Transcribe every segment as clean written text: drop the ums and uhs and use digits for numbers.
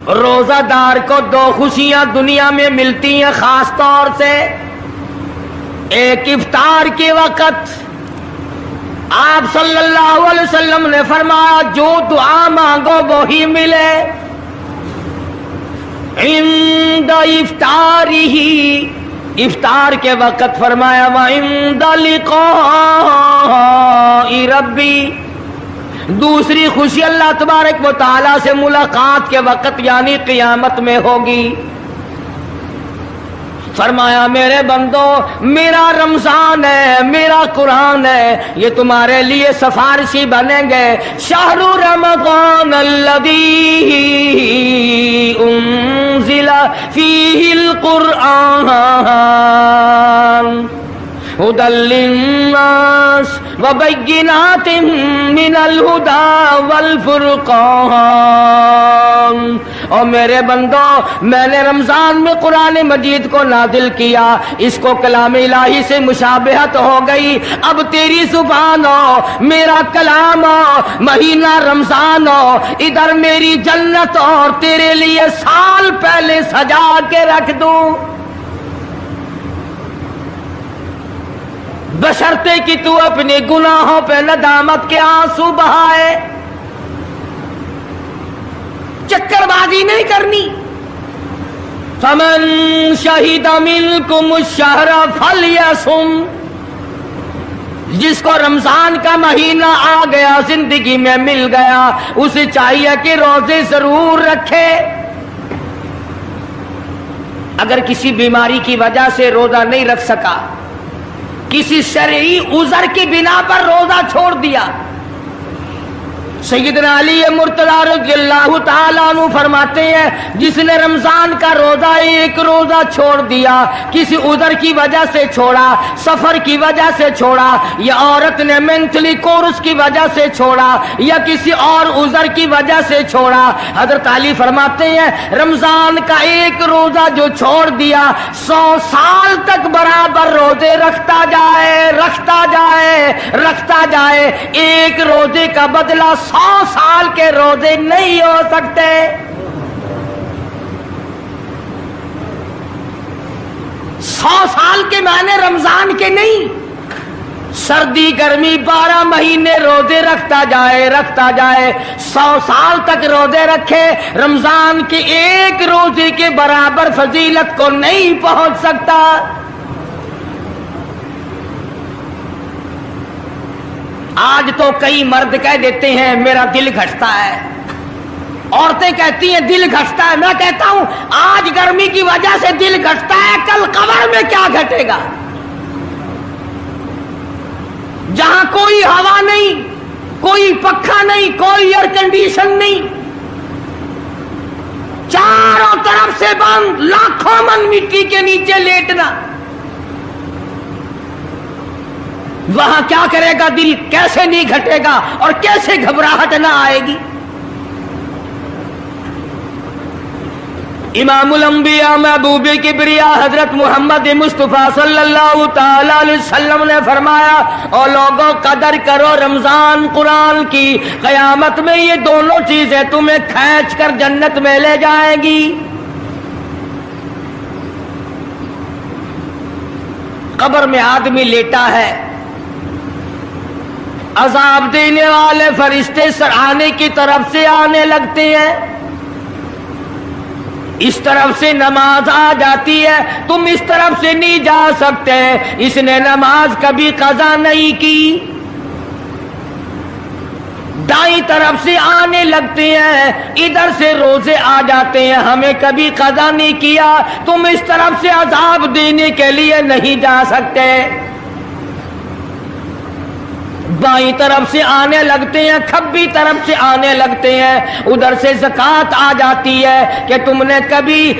روزہ دار کو دو خوشیاں دنیا میں ملتی ہیں خاص طور سے. ایک افطار کے وقت آپ صلی اللہ علیہ وسلم نے فرمایا جو دعا مانگو وہی ملے. عند افطارہ، افطار کے وقت فرمایا وعند لقاء ربی. دوسری خوشی اللہ تبارک و تعالی سے ملاقات کے وقت یعنی قیامت میں ہوگی. فرمایا میرے بندو میرا رمضان ہے، میرا قرآن ہے، یہ تمہارے لیے سفارشی بنیں گے. شہر رمضان الذی انزل فیہ القرآن ہدی للناس وبینات من الہدی والفرقان. اور میرے بندو میں نے رمضان میں قرآن مجید کو نازل کیا، اس کو کلام الہی سے مشابہت ہو گئی. اب تیری زبان ہو، میرا کلام ہو، مہینہ رمضان ہو، ادھر میری جنت اور تیرے لیے سال پہلے سجا کے رکھ دوں. بشرطے کہ تو اپنے گناہوں پہ ندامت کے آنسو بہائے. چکر بازی نہیں کرنی. فمن شہد منکم الشہر فلیصم. جس کو رمضان کا مہینہ آ گیا، زندگی میں مل گیا، اسے چاہیے کہ روزے ضرور رکھے. اگر کسی بیماری کی وجہ سے روزہ نہیں رکھ سکا، کسی شرعی عذر کی بنا پر روزہ چھوڑ دیا، سیدنا علی مرتضی رضی اللہ تعالیٰ عنہ فرماتے ہیں جس نے رمضان کا روزہ ایک روزہ چھوڑ دیا، کسی عذر کی وجہ سے چھوڑا، سفر کی وجہ سے چھوڑا، یا عورت نے مینٹلی کورس کی وجہ سے چھوڑا، یا کسی اور عذر کی وجہ سے چھوڑا، حضرت علی فرماتے ہیں رمضان کا ایک روزہ جو چھوڑ دیا 100 سال تک برابر روزے رکھتا جائے رکھتا جائے رکھتا جائے، ایک روزے کا بدلہ 100 سال کے روزے نہیں ہو سکتے. 100 سال کے معنی رمضان کے نہیں. سردی گرمی 12 مہینے روزے رکھتا جائے 100 سال تک روزے رکھے، رمضان کے ایک روزے کے برابر فضیلت کو نہیں پہنچ سکتا. آج تو کئی مرد کہہ دیتے ہیں میرا دل گھٹتا ہے، عورتیں کہتی ہیں دل گھٹتا ہے. میں کہتا ہوں آج گرمی کی وجہ سے دل گھٹتا ہے، کل قبر میں کیا گھٹے گا؟ جہاں کوئی ہوا نہیں، کوئی پنکھا نہیں، کوئی ایئر کنڈیشن نہیں، چاروں طرف سے بند، لاکھوں من مٹی کے نیچے لیٹنا، وہاں کیا کرے گا دل؟ کیسے نہیں گھٹے گا اور کیسے گھبراہٹ نہ آئے گی؟ امام الانبیاء محبوب کبریا حضرت محمد مصطفیٰ صلی اللہ تعالی علیہ وسلم نے فرمایا او لوگوں قدر کرو رمضان قرآن کی، قیامت میں یہ دونوں چیزیں تمہیں کھینچ کر جنت میں لے جائیں گی. قبر میں آدمی لیٹا ہے، عذاب دینے والے فرشتے سرانے کی طرف سے آنے لگتے ہیں، اس طرف سے نماز آ جاتی ہے، تم اس طرف سے نہیں جا سکتے، اس نے نماز کبھی قضا نہیں کی. دائیں طرف سے آنے لگتے ہیں، ادھر سے روزے آ جاتے ہیں، ہمیں کبھی قضا نہیں کیا، تم اس طرف سے عذاب دینے کے لیے نہیں جا سکتے. بائیں طرف سے آنے لگتے ہیں، کھبی طرف سے آنے لگتے ہیں، ادھر سے زکوٰۃ آ جاتی ہے کہ تم نے کبھی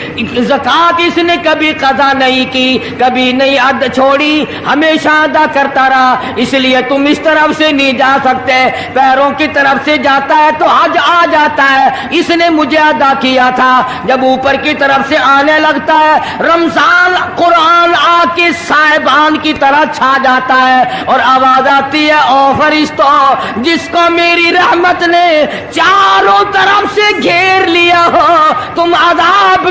زکوٰۃ اس نے کبھی قضا نہیں کی، کبھی نہیں ادا چھوڑی، ہمیشہ ادا کرتا رہا، اس لیے تم اس طرف سے نہیں جا سکتے. پیروں کی طرف سے جاتا ہے تو حج آ جاتا ہے، اس نے مجھے ادا کیا تھا. جب اوپر کی طرف سے آنے لگتا ہے، رمضان قرآن آ کے صاحبان کی طرح چھا جاتا ہے اور آواز آتی ہے او فرشتوں جس کو میری رحمت نے چاروں طرف سے گھیر لیا ہو، تم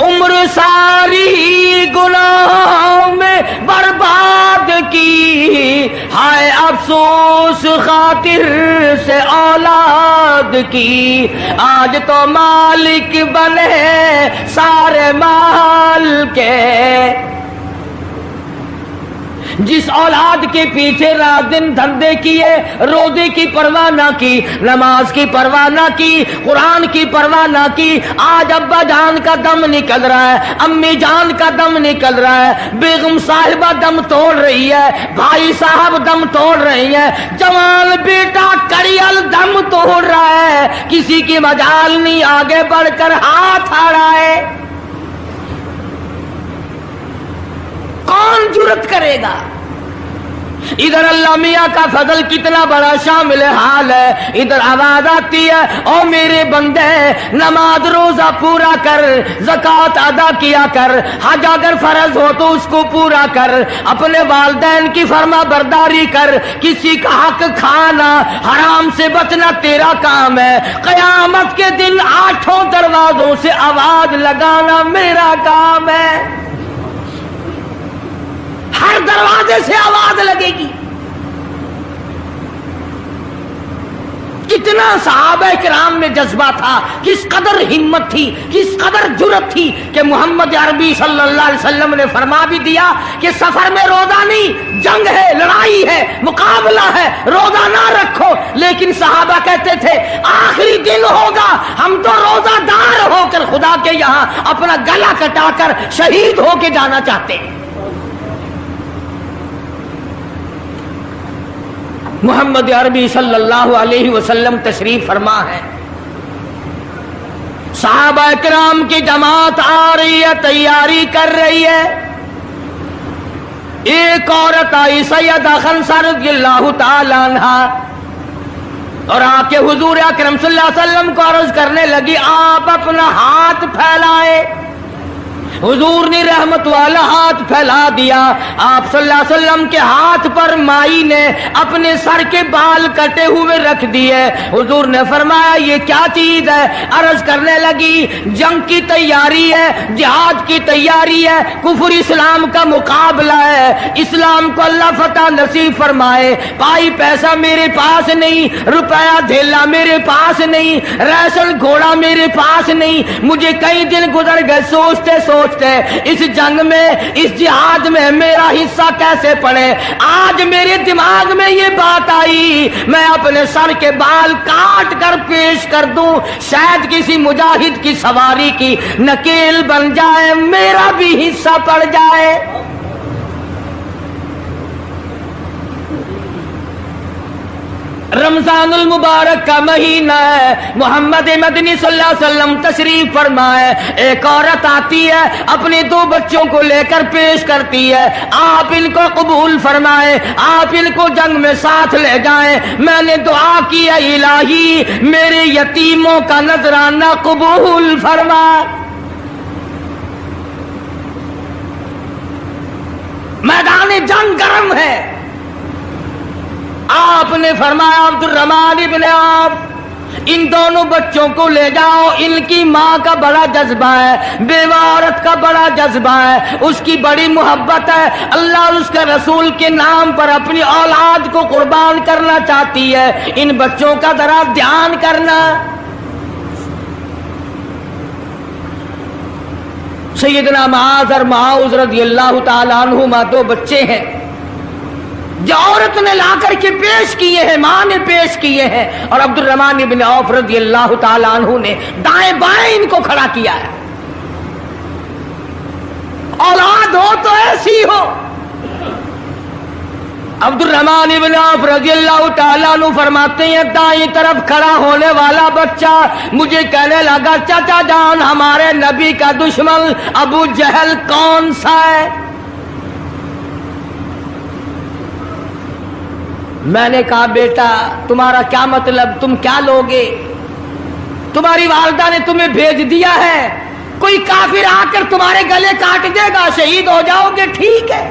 عمر ساری گناہوں میں برباد کی، ہائے افسوس خاطر سے اولاد کی، آج تو مالک بنے سارے مال کے۔ جس اولاد کے پیچھے رات دن دھندے کیے، روزے کی پرواہ نہ کی، نماز کی پرواہ نہ کی، قرآن کی پرواہ نہ کی، آج ابا جان کا دم نکل رہا ہے، امی جان کا دم نکل رہا ہے، بیگم صاحبہ دم توڑ رہی ہے، بھائی صاحب دم توڑ رہی ہے، جوان بیٹا کڑیل دم توڑ رہا ہے، کسی کی مجال نہیں آگے بڑھ کر ہاتھ آ رہا ہے۔ کون جرت کرے گا؟ ادھر اللہ میاں کا فضل کتنا بڑا شامل حال ہے، ادھر آواز آتی ہے او میرے بندے نماز روزہ پورا کر، زکوٰۃ ادا کیا کر، حج اگر فرض ہو تو اس کو پورا کر، اپنے والدین کی فرما برداری کر، کسی کا حق کھانا حرام سے بچنا تیرا کام ہے، قیامت کے دن 8 دروازوں سے آواز لگانا میرا کام ہے۔ ہر دروازے سے آواز لگے گی۔ کتنا صحابہ کرام میں جذبہ تھا، کس قدر ہمت تھی، کس قدر جرت تھی کہ محمد عربی صلی اللہ علیہ وسلم نے فرما بھی دیا کہ سفر میں روزہ نہیں، جنگ ہے، لڑائی ہے، مقابلہ ہے، روزہ نہ رکھو، لیکن صحابہ کہتے تھے آخری دن ہوگا ہم تو روزہ دار ہو کر خدا کے یہاں اپنا گلا کٹا کر شہید ہو کے جانا چاہتے ہیں۔ محمد عربی صلی اللہ علیہ وسلم تشریف فرما ہے، صحابہ کرام کی جماعت آ رہی ہے، تیاری کر رہی ہے، ایک عورت آئی سیدہ خنسہ رضی اللہ تعالی عنہا اور آ کے حضور اکرم صلی اللہ علیہ وسلم کو عرض کرنے لگی آپ اپنا ہاتھ پھیلائیں۔ حضور نے رحمت والا ہاتھ پھیلا دیا، آپ صلی اللہ علیہ وسلم کے ہاتھ پر مائی نے اپنے سر کے بال کٹے ہوئے رکھ دیے۔ حضور نے فرمایا یہ کیا چیز ہے؟ عرض کرنے لگی جنگ کی تیاری ہے، جہاد کی تیاری ہے، کفر اسلام کا مقابلہ ہے، اسلام کو اللہ فتح نصیب فرمائے، پائی پیسہ میرے پاس نہیں، روپیہ دھیلا میرے پاس نہیں، ریشن گھوڑا میرے پاس نہیں، مجھے کئی دن گزر گئے سوچتے سوچتے اس جنگ میں، اس جہاد میں میرا حصہ کیسے پڑے۔ آج میرے دماغ میں یہ بات آئی میں اپنے سر کے بال کاٹ کر پیش کر دوں، شاید کسی مجاہد کی سواری کی نکیل بن جائے، میرا بھی حصہ پڑ جائے۔ رمضان المبارک کا مہینہ ہے، محمد مدنی صلی اللہ علیہ وسلم تشریف فرمائے، ایک عورت آتی ہے اپنے 2 بچوں کو لے کر پیش کرتی ہے، آپ ان کو قبول فرمائے، آپ ان کو جنگ میں ساتھ لے جائیں، میں نے دعا کی ہے الہی میرے یتیموں کا نذرانہ قبول فرما۔ میدان جنگ گرم ہے، آپ نے فرمایا عبد الرحمن ابن عوف ان دونوں بچوں کو لے جاؤ، ان کی ماں کا بڑا جذبہ ہے، بیوہ عورت کا بڑا جذبہ ہے، اس کی بڑی محبت ہے، اللہ اور اس کے رسول کے نام پر اپنی اولاد کو قربان کرنا چاہتی ہے، ان بچوں کا ذرا دھیان کرنا۔ سیدنا معاذ اور معاذ رضی اللہ تعالیٰ عنہما 2 بچے ہیں جو عورت نے لا کر کے پیش کیے ہیں، ماں نے پیش کیے ہیں، اور عبد الرحمن ابن عوف رضی اللہ تعالیٰ عنہ نے دائیں بائیں ان کو کھڑا کیا ہے۔ اولاد ہو تو ایسی ہو۔ عبد الرحمن ابن عوف رضی اللہ تعالیٰ عنہ فرماتے ہیں دائیں طرف کھڑا ہونے والا بچہ مجھے کہنے لگا چچا جان ہمارے نبی کا دشمن ابو جہل کون سا ہے؟ میں نے کہا بیٹا تمہارا کیا مطلب، تم کیا لوگے؟ تمہاری والدہ نے تمہیں بھیج دیا ہے، کوئی کافر آ کر تمہارے گلے کاٹ دے گا، شہید ہو جاؤ گے، ٹھیک ہے،